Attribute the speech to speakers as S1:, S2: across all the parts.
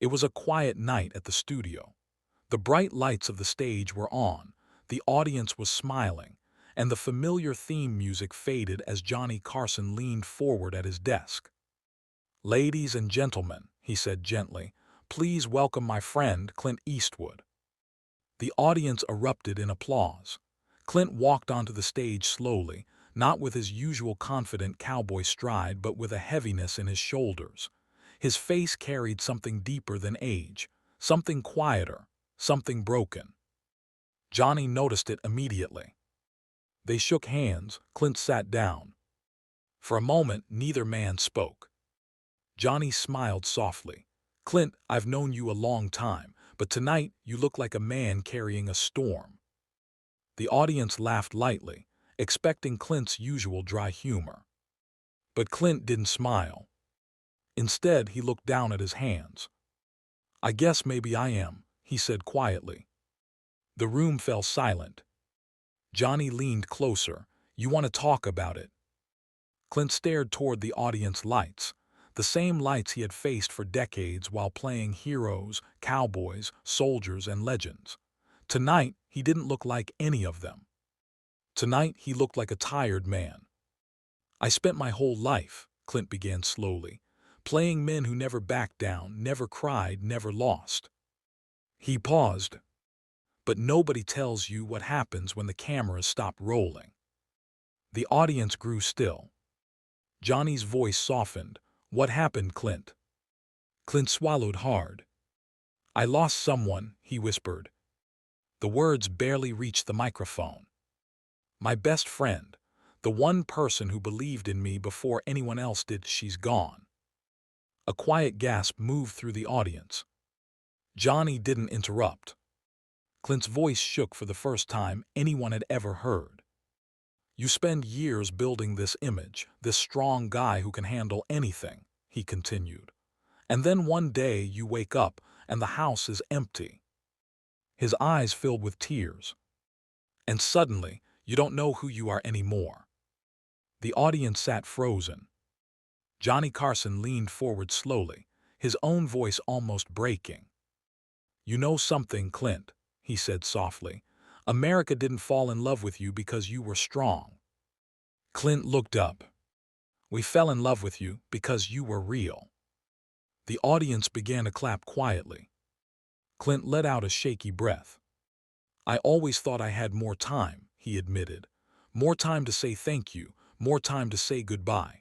S1: It was a quiet night at the studio. The bright lights of the stage were on, the audience was smiling, and the familiar theme music faded as Johnny Carson leaned forward at his desk. "Ladies and gentlemen," he said gently, "please welcome my friend Clint Eastwood." The audience erupted in applause. Clint walked onto the stage slowly, not with his usual confident cowboy stride but with a heaviness in his shoulders. His face carried something deeper than age, something quieter, something broken. Johnny noticed it immediately. They shook hands. Clint sat down. For a moment, neither man spoke. Johnny smiled softly. "Clint, I've known you a long time, but tonight you look like a man carrying a storm." The audience laughed lightly, expecting Clint's usual dry humor. But Clint didn't smile. Instead, he looked down at his hands. "I guess maybe I am," he said quietly. The room fell silent. Johnny leaned closer. "You want to talk about it?" Clint stared toward the audience lights, the same lights he had faced for decades while playing heroes, cowboys, soldiers, and legends. Tonight, he didn't look like any of them. Tonight, he looked like a tired man. "I spent my whole life," Clint began slowly, "playing men who never backed down, never cried, never lost." He paused. "But nobody tells you what happens when the cameras stop rolling." The audience grew still. Johnny's voice softened. "What happened, Clint?" Clint swallowed hard. "I lost someone," he whispered. The words barely reached the microphone. "My best friend, the one person who believed in me before anyone else did, she's gone." A quiet gasp moved through the audience. Johnny didn't interrupt. Clint's voice shook for the first time anyone had ever heard. "You spend years building this image, this strong guy who can handle anything," he continued. "And then one day you wake up and the house is empty." His eyes filled with tears. "And suddenly, you don't know who you are anymore." The audience sat frozen. Johnny Carson leaned forward slowly, his own voice almost breaking. "You know something, Clint," he said softly. "America didn't fall in love with you because you were strong." Clint looked up. "We fell in love with you because you were real." The audience began to clap quietly. Clint let out a shaky breath. "I always thought I had more time," he admitted. "More time to say thank you, more time to say goodbye."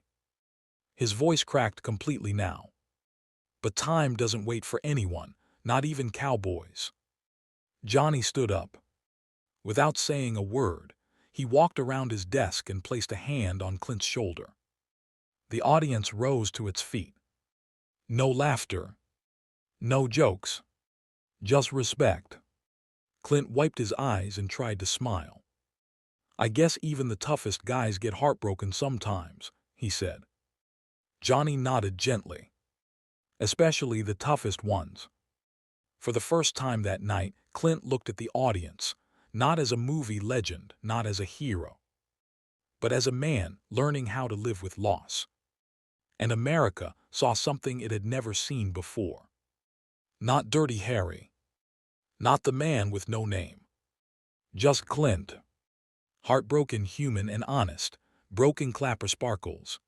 S1: His voice cracked completely now. "But time doesn't wait for anyone, not even cowboys." Johnny stood up. Without saying a word, he walked around his desk and placed a hand on Clint's shoulder. The audience rose to its feet. No laughter. No jokes. Just respect. Clint wiped his eyes and tried to smile. "I guess even the toughest guys get heartbroken sometimes," he said. Johnny nodded gently. "Especially the toughest ones." For the first time that night, Clint looked at the audience, not as a movie legend, not as a hero, but as a man learning how to live with loss. And America saw something it had never seen before. Not Dirty Harry. Not the man with no name. Just Clint. Heartbroken, human, and honest, broken clapper sparkles.